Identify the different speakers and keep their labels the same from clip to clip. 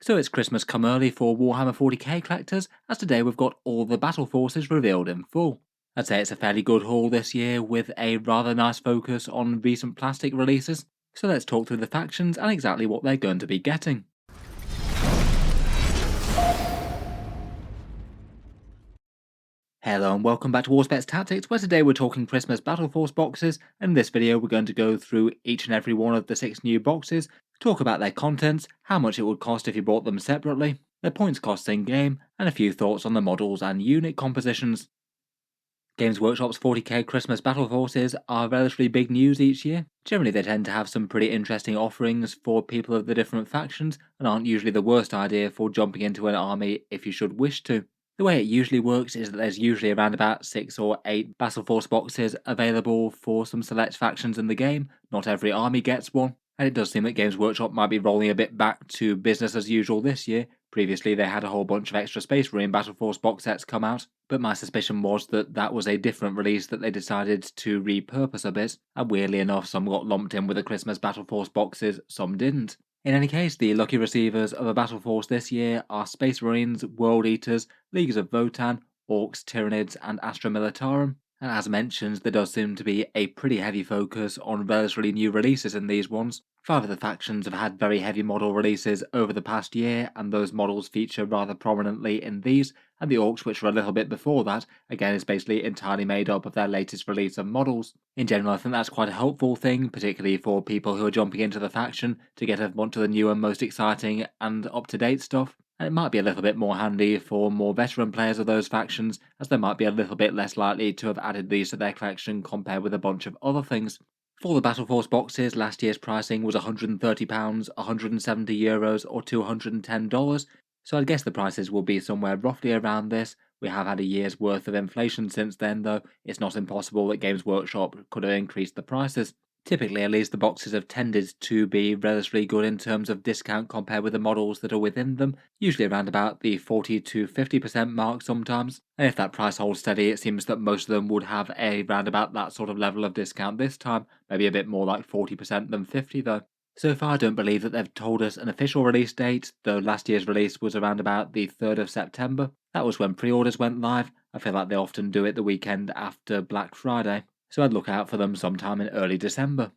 Speaker 1: So it's Christmas come early for Warhammer 40K collectors, as today we've got all the battle forces revealed in full. I'd say it's a fairly good haul this year with a rather nice focus on recent plastic releases, so let's talk through the factions and exactly what they're going to be getting. Hello and welcome back to Warspets Tactics, where today we're talking Christmas Battleforce boxes, and in this video we're going to go through each and every one of the 6 new boxes, talk about their contents, how much it would cost if you bought them separately, their points costs in game, and a few thoughts on the models and unit compositions. Games Workshop's 40k Christmas Battle Forces are relatively big news each year. Generally they tend to have some pretty interesting offerings for people of the different factions, and aren't usually the worst idea for jumping into an army if you should wish to. The way it usually works is that there's usually around about 6 or 8 Battle Force boxes available for some select factions in the game. Not every army gets one, and it does seem that Games Workshop might be rolling a bit back to business as usual this year. Previously they had a whole bunch of extra Space Marine Battle Force box sets come out, but my suspicion was that that was a different release that they decided to repurpose a bit, and weirdly enough some got lumped in with the Christmas Battle Force boxes, some didn't. In any case, the lucky receivers of a Battle Force this year are Space Marines, World Eaters, Leagues of Votann, Orks, Tyranids, and Astra Militarum. And as mentioned, there does seem to be a pretty heavy focus on relatively new releases in these ones. 5 of the factions have had very heavy model releases over the past year, and those models feature rather prominently in these, and the Orks, which were a little bit before that, again is basically entirely made up of their latest release of models. In general, I think that's quite a helpful thing, particularly for people who are jumping into the faction, to get a bunch of the new and most exciting and up-to-date stuff. And it might be a little bit more handy for more veteran players of those factions, as they might be a little bit less likely to have added these to their collection compared with a bunch of other things. For the Battle Force boxes, last year's pricing was £130, €170 or $210, so I'd guess the prices will be somewhere roughly around this. We have had a year's worth of inflation since then, though it's not impossible that Games Workshop could have increased the prices. Typically, at least, the boxes have tended to be relatively good in terms of discount compared with the models that are within them, usually around about the 40 to 50% mark sometimes. And if that price holds steady, it seems that most of them would have a round about that sort of level of discount this time, maybe a bit more like 40% than 50 though. So far, I don't believe that they've told us an official release date, though last year's release was around about the 3rd of September. That was when pre-orders went live. I feel like they often do it the weekend after Black Friday, so I'd look out for them sometime in early December.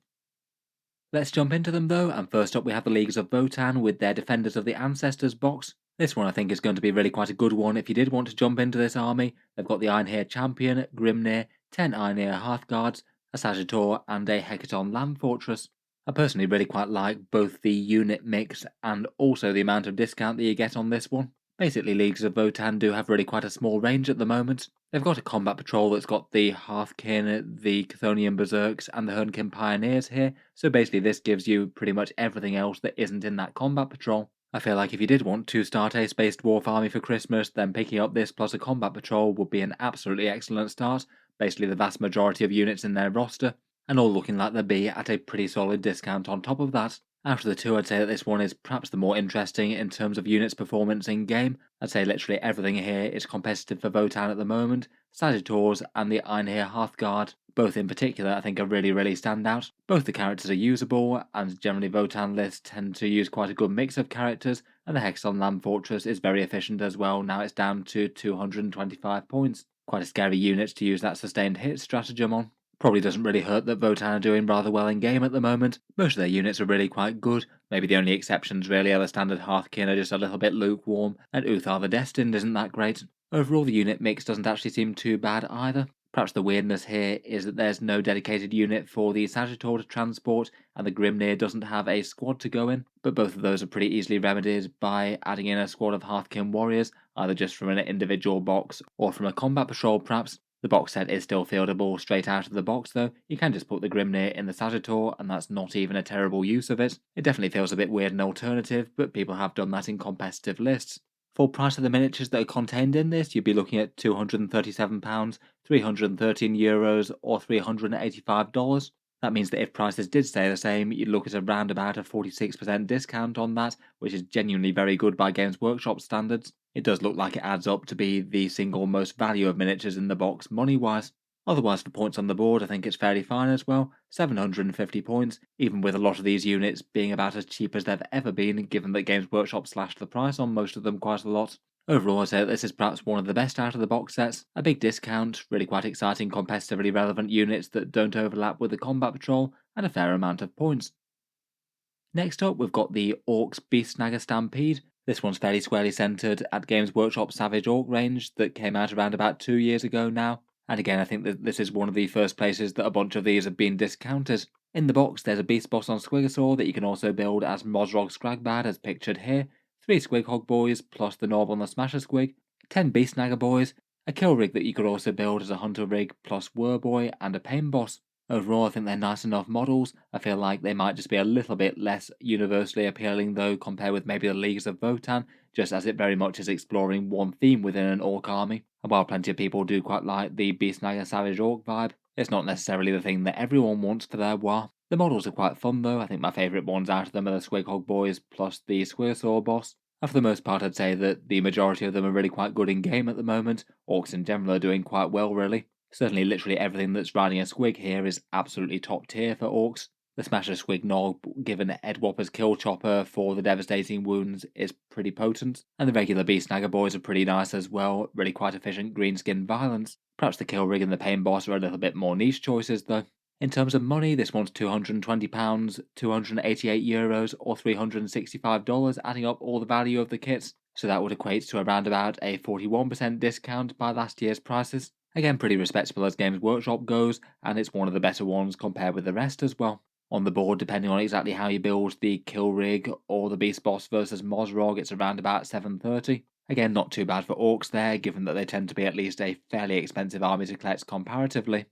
Speaker 1: Let's jump into them though, and first up we have the Leagues of Votann with their Defenders of the Ancestors box. This one I think is going to be really quite a good one if you did want to jump into this army. They've got the Einherjar Champion, Grimnir, 10 Einherjar Hearthguards, a Sagittor, and a Hecaton Land Fortress. I personally really quite like both the unit mix and also the amount of discount that you get on this one. Basically, Leagues of Votann do have really quite a small range at the moment. They've got a combat patrol that's got the Hearthkin, the Chthonian Berserks, and the Hernkin Pioneers here, so basically this gives you pretty much everything else that isn't in that combat patrol. I feel like if you did want to start a Space Dwarf army for Christmas, then picking up this plus a combat patrol would be an absolutely excellent start, basically the vast majority of units in their roster, and all looking like they'll be at a pretty solid discount on top of that. Out of the two, I'd say that this one is perhaps the more interesting in terms of units performance in game. I'd say literally everything here is competitive for Votann at the moment. Sagittors and the Einherjar Hearthguard, both in particular, I think are really stand out. Both the characters are usable, and generally Votann lists tend to use quite a good mix of characters, and the Hecaton Land Fortress is very efficient as well. Now it's down to 225 points. Quite a scary unit to use that sustained hit stratagem on. Probably doesn't really hurt that Votann are doing rather well in game at the moment. Most of their units are really quite good. Maybe the only exceptions really are the standard Hearthkin are just a little bit lukewarm, and Uthar the Destined isn't that great. Overall, the unit mix doesn't actually seem too bad either. Perhaps the weirdness here is that there's no dedicated unit for the Sagittor to transport, and the Grimnir doesn't have a squad to go in, but both of those are pretty easily remedied by adding in a squad of Hearthkin warriors, either just from an individual box or from a combat patrol perhaps. The box set is still fieldable straight out of the box though. You can just put the Grimnir in the Sagittor, and that's not even a terrible use of it. It definitely feels a bit weird and alternative, but people have done that in competitive lists. Full price of the miniatures that are contained in this, you'd be looking at £237, €313 or $385. That means that if prices did stay the same, you'd look at around about a 46% discount on that, which is genuinely very good by Games Workshop standards. It does look like it adds up to be the single most value of miniatures in the box money-wise. Otherwise, for points on the board, I think it's fairly fine as well. 750 points, even with a lot of these units being about as cheap as they've ever been, given that Games Workshop slashed the price on most of them quite a lot. Overall, I'd say that this is perhaps one of the best out of the box sets. A big discount, really quite exciting competitively relevant units that don't overlap with the combat patrol, and a fair amount of points. Next up, we've got the Orks Beast Snagga Stampede. This one's fairly squarely centred at Games Workshop Savage Orc range that came out around about 2 years ago now. And again, I think that this is one of the first places that a bunch of these have been discounted. In the box, there's a Beast Boss on Squigosaur that you can also build as Mozrog Scragbad as pictured here, 3 Squighog boys plus the Norb on the Smasher Squig, 10 Beast Snagga boys, a Kill Rig that you could also build as a Hunter Rig plus Whirboy, and a Pain Boss. Overall, I think they're nice enough models. I feel like they might just be a little bit less universally appealing though compared with maybe the Leagues of Votann, just as it very much is exploring one theme within an Orc army. And while plenty of people do quite like the Beast Snagga Savage Orc vibe, it's not necessarily the thing that everyone wants for their war. The models are quite fun though. I think my favourite ones out of them are the Squighog boys plus the Squigosaur boss. And for the most part, I'd say that the majority of them are really quite good in game at the moment. Orcs in general are doing quite well, really. Certainly, literally everything that's riding a Squig here is absolutely top tier for Orcs. The Smasher Squig Nog, given Ed Whopper's Kill Chopper for the devastating wounds, is pretty potent, and the regular Beast Snagga boys are pretty nice as well, really quite efficient greenskin violence. Perhaps the Kill Rig and the Pain Boss are a little bit more niche choices though. In terms of money, this one's £220, €288, or $365, adding up all the value of the kits, so that would equate to around about a 41% discount by last year's prices. Again, pretty respectable as Games Workshop goes, and it's one of the better ones compared with the rest as well. On the board, depending on exactly how you build the Kill Rig or the Beast Boss versus Mozrog, it's around about 730. Again, not too bad for Orcs there, given that they tend to be at least a fairly expensive army to collect comparatively.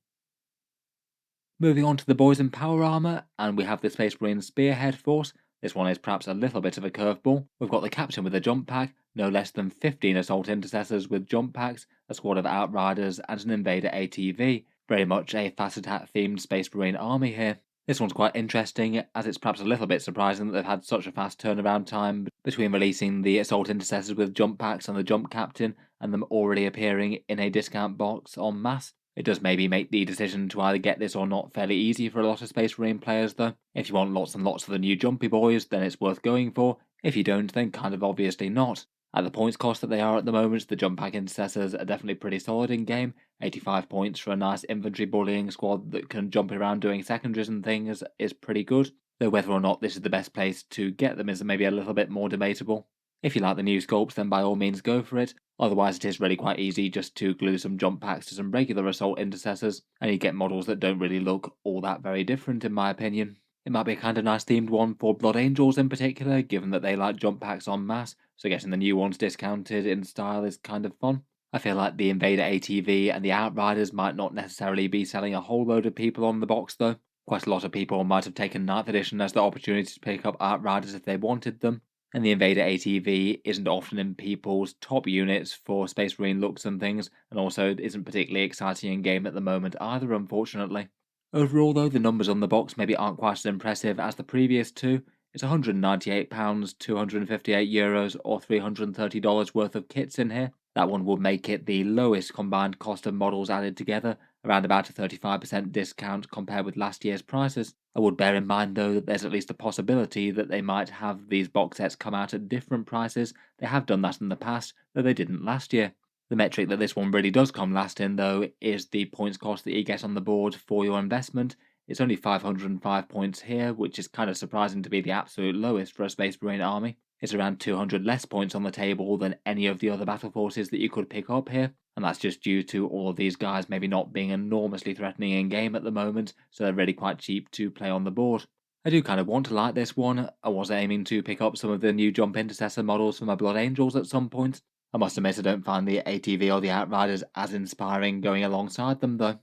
Speaker 1: Moving on to the boys in power armour, and we have the Space Marine Spearhead force. This one is perhaps a little bit of a curveball. We've got the captain with a jump pack, no less than 15 assault intercessors with jump packs, a squad of outriders, and an invader ATV. Very much a fast attack themed Space Marine army here. This one's quite interesting, as it's perhaps a little bit surprising that they've had such a fast turnaround time between releasing the assault intercessors with jump packs and the jump captain, and them already appearing in a discount box en masse. It does maybe make the decision to either get this or not fairly easy for a lot of Space Marine players though. If you want lots and lots of the new jumpy boys, then it's worth going for. If you don't, then kind of obviously not. At the points cost that they are at the moment, the jump pack intercessors are definitely pretty solid in game. 85 points for a nice infantry bullying squad that can jump around doing secondaries and things is pretty good, though whether or not this is the best place to get them is maybe a little bit more debatable. If you like the new sculpts, then by all means go for it. Otherwise, it is really quite easy just to glue some jump packs to some regular assault intercessors, and you get models that don't really look all that very different, in my opinion. It might be a kind of nice themed one for Blood Angels in particular, given that they like jump packs en masse, so getting the new ones discounted in style is kind of fun. I feel like the Invader ATV and the Outriders might not necessarily be selling a whole load of people on the box though. Quite a lot of people might have taken 9th edition as the opportunity to pick up Outriders if they wanted them, and the Invader ATV isn't often in people's top units for Space Marine looks and things, and also isn't particularly exciting in game at the moment either, unfortunately. Overall though, the numbers on the box maybe aren't quite as impressive as the previous two. It's £198, €258, or $330 worth of kits in here. That one would make it the lowest combined cost of models added together, around about a 35% discount compared with last year's prices. I would bear in mind though that there's at least a possibility that they might have these box sets come out at different prices. They have done that in the past, though they didn't last year. The metric that this one really does come last in though is the points cost that you get on the board for your investment. It's only 505 points here, which is kind of surprising to be the absolute lowest for a Space Marine army. It's around 200 less points on the table than any of the other battle forces that you could pick up here, and that's just due to all of these guys maybe not being enormously threatening in game at the moment, so they're really quite cheap to play on the board. I do kind of want to like this one. I was aiming to pick up some of the new Jump Intercessor models for my Blood Angels at some point. I must admit I don't find the ATV or the Outriders as inspiring going alongside them though.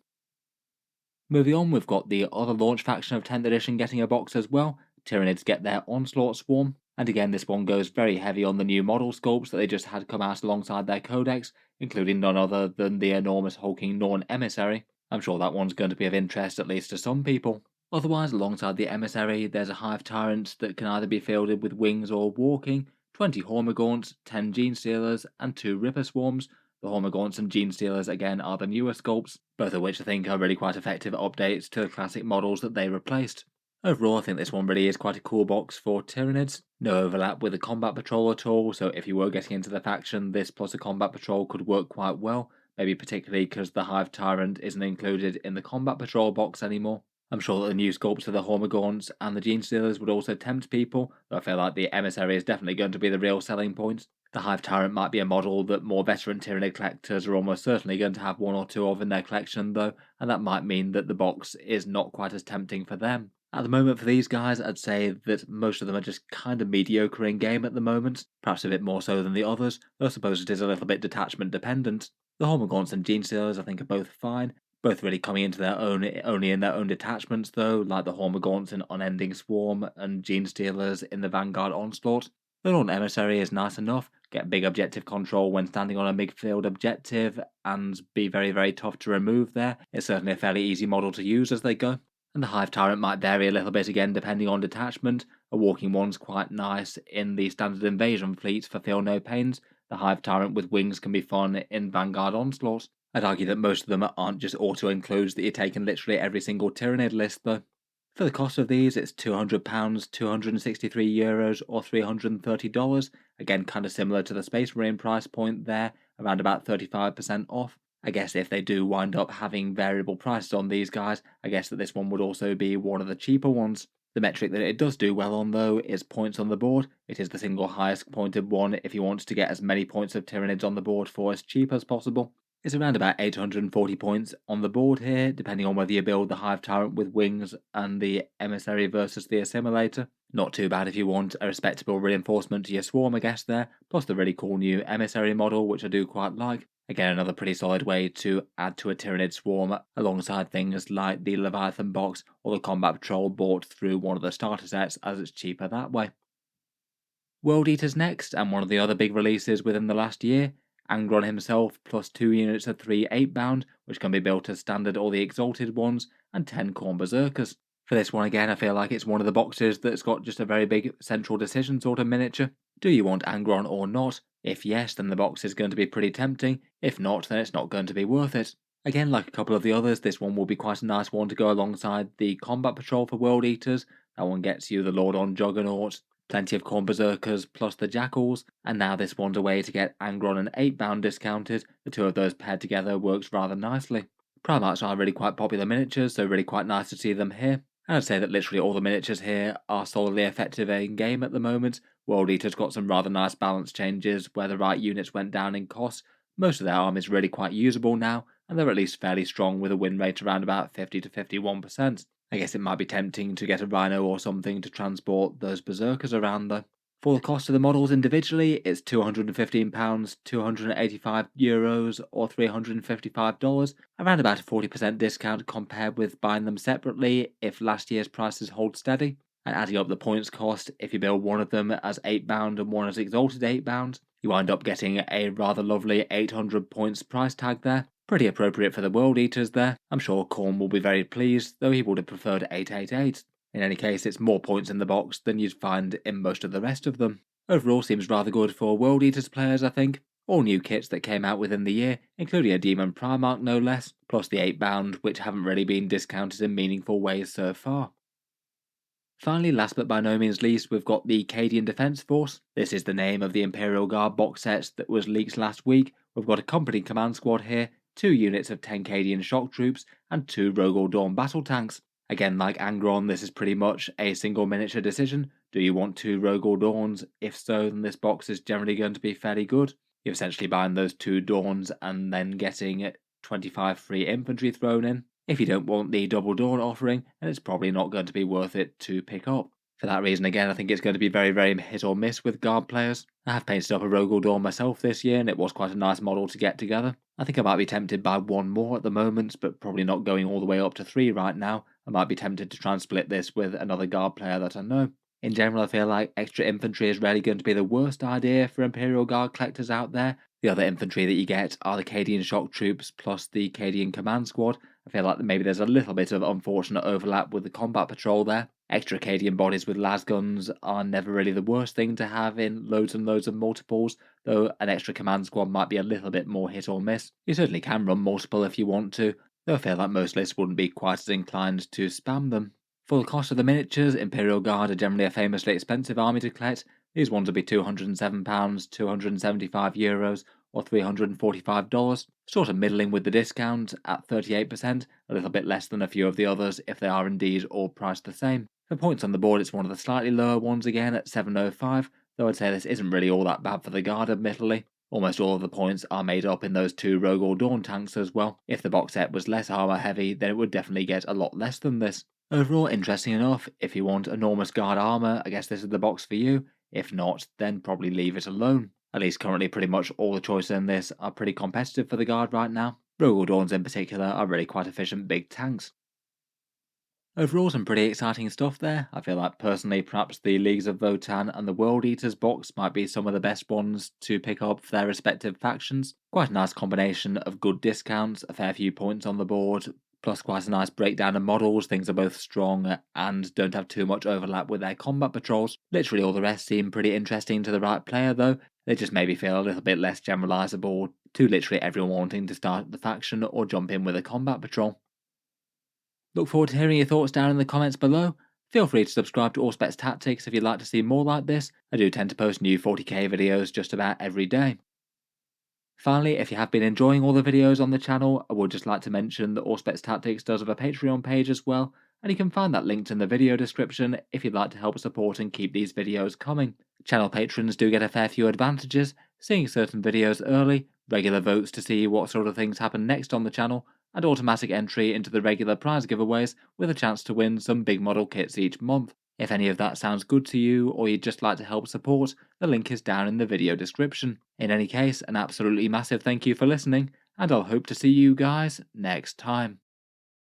Speaker 1: Moving on, we've got the other launch faction of 10th edition getting a box as well. Tyranids get their Onslaught Swarm, and again this one goes very heavy on the new model sculpts that they just had come out alongside their codex, including none other than the enormous hulking Norn Emissary. I'm sure that one's going to be of interest at least to some people. Otherwise, alongside the Emissary, there's a Hive Tyrant that can either be fielded with wings or walking, 20 Hormagaunts, 10 Gene Stealers, and 2 Ripper Swarms, The Hormagaunts and Genestealers again are the newer sculpts, both of which I think are really quite effective updates to the classic models that they replaced. Overall, I think this one really is quite a cool box for Tyranids. No overlap with the Combat Patrol at all, so if you were getting into the faction, this plus a Combat Patrol could work quite well, maybe particularly because the Hive Tyrant isn't included in the Combat Patrol box anymore. I'm sure that the new sculpts for the Hormagaunts and the Genestealers would also tempt people, though I feel like the Emissary is definitely going to be the real selling point. The Hive Tyrant might be a model that more veteran Tyranid collectors are almost certainly going to have one or two of in their collection though, and that might mean that the box is not quite as tempting for them. At the moment for these guys, I'd say that most of them are just kind of mediocre in game at the moment, perhaps a bit more so than the others, though I suppose it is a little bit detachment dependent. The Hormagaunts and Genestealers I think are both fine, both really coming into their own only in their own detachments though, like the Hormagaunts in Unending Swarm and Genestealers in the Vanguard Onslaught. The Lord Emissary is nice enough, get big objective control when standing on a midfield objective, and be very very tough to remove there. It's certainly a fairly easy model to use as they go. And the Hive Tyrant might vary a little bit again depending on detachment. A walking one's quite nice in the standard invasion fleets for Feel No Pains. The Hive Tyrant with wings can be fun in Vanguard Onslaught. I'd argue that most of them aren't just auto-includes that you take in literally every single Tyranid list though. For the cost of these, it's £200, €263 or $330. Again, kind of similar to the Space Marine price point there, around about 35% off. I guess if they do wind up having variable prices on these guys, I guess that this one would also be one of the cheaper ones. The metric that it does do well on though is points on the board. It is the single highest pointed one if you want to get as many points of Tyranids on the board for as cheap as possible. It's around about 840 points on the board here, depending on whether you build the Hive Tyrant with wings and the Emissary versus the Assimilator. Not too bad if you want a respectable reinforcement to your swarm, I guess there, plus the really cool new Emissary model, which I do quite like. Again, another pretty solid way to add to a Tyranid swarm alongside things like the Leviathan box or the Combat Patrol bought through one of the starter sets, as it's cheaper that way. World Eaters next, and one of the other big releases within the last year. Angron himself, plus 2 units of 3 8-bound, which can be built as standard or the Exalted ones, and 10 Khorne Berserkers. For this one again, I feel like it's one of the boxes that's got just a very big central decision sort of miniature. Do you want Angron or not? If yes, then the box is going to be pretty tempting. If not, then it's not going to be worth it. Again, like a couple of the others, this one will be quite a nice one to go alongside the Combat Patrol for World Eaters. That one gets you the Lord on Juggernaut, plenty of Khorne Berserkers plus the Jackals, and now this one's a way to get Angron and 8-bound discounted. The two of those paired together works rather nicely. Primarchs are really quite popular miniatures, so really quite nice to see them here. And I'd say that literally all the miniatures here are solidly effective in game at the moment. World Eater's got some rather nice balance changes where the right units went down in cost. Most of their army is really quite usable now, and they're at least fairly strong with a win rate around about 50 to 51%. I guess it might be tempting to get a Rhino or something to transport those Berserkers around though. For the cost of the models individually, it's £215, €285 or $355, around about a 40% discount compared with buying them separately if last year's prices hold steady. And adding up the points cost, if you build one of them as 8-bound and one as Exalted 8-bound, you wind up getting a rather lovely 800 points price tag there. Pretty appropriate for the World Eaters there. I'm sure Khorne will be very pleased, though he would have preferred 888. In any case, it's more points in the box than you'd find in most of the rest of them. Overall seems rather good for World Eaters players, I think. All new kits that came out within the year, including a Demon Primarch no less, plus the 8-bound, which haven't really been discounted in meaningful ways so far. Finally, last but by no means least, we've got the Cadian Defence Force. This is the name of the Imperial Guard box set that was leaked last week. We've got a company command squad here, 2 units of 10 Cadian shock troops, and 2 Rogol Dawn battle tanks. Again, like Angron, this is pretty much a single miniature decision. Do you want 2 Rogol Dawns? If so, then this box is generally going to be fairly good. You're essentially buying those 2 Dawns and then getting 25 free infantry thrown in. If you don't want the double Dawn offering, then it's probably not going to be worth it to pick up. For that reason, again, I think it's going to be very, very hit or miss with guard players. I have painted up a Rogol Dawn myself this year, and it was quite a nice model to get together. I think I might be tempted by 1 more at the moment, but probably not going all the way up to 3 right now. I might be tempted to try and split this with another guard player that I know. In general, I feel like extra infantry is rarely going to be the worst idea for Imperial Guard collectors out there. The other infantry that you get are the Cadian shock troops plus the Cadian command squad. I feel like maybe there's a little bit of unfortunate overlap with the combat patrol there. Extra Cadian bodies with las guns are never really the worst thing to have in loads and loads of multiples, though an extra command squad might be a little bit more hit or miss. You certainly can run multiple if you want to, though I feel like most lists wouldn't be quite as inclined to spam them. For the cost of the miniatures, Imperial Guard are generally a famously expensive army to collect. These ones will be £207, €275, or $345, sort of middling with the discount at 38%, a little bit less than a few of the others if they are indeed all priced the same. For points on the board, it's one of the slightly lower ones again at 705, though I'd say this isn't really all that bad for the Guard, admittedly. Almost all of the points are made up in those 2 Rogue or Dawn tanks as well. If the box set was less armor heavy, then it would definitely get a lot less than this. Overall, interesting enough, if you want enormous Guard armor, I guess this is the box for you. If not, then probably leave it alone. At least currently pretty much all the choices in this are pretty competitive for the Guard right now. Rogue or Dawns in particular are really quite efficient big tanks. Overall, some pretty exciting stuff there. I feel like personally perhaps the Leagues of Votann and the World Eaters box might be some of the best ones to pick up for their respective factions. Quite a nice combination of good discounts, a fair few points on the board, plus quite a nice breakdown of models. Things are both strong and don't have too much overlap with their combat patrols. Literally all the rest seem pretty interesting to the right player though. They just maybe feel a little bit less generalizable to literally everyone wanting to start the faction or jump in with a combat patrol. Look forward to hearing your thoughts down in the comments below. Feel free to subscribe to Auspex Tactics if you'd like to see more like this. I do tend to post new 40k videos just about every day. Finally, if you have been enjoying all the videos on the channel, I would just like to mention that Auspex Tactics does have a Patreon page as well, and you can find that linked in the video description if you'd like to help support and keep these videos coming. Channel patrons do get a fair few advantages, seeing certain videos early, regular votes to see what sort of things happen next on the channel, and automatic entry into the regular prize giveaways with a chance to win some big model kits each month. If any of that sounds good to you, or you'd just like to help support, the link is down in the video description. In any case, an absolutely massive thank you for listening, and I'll hope to see you guys next time.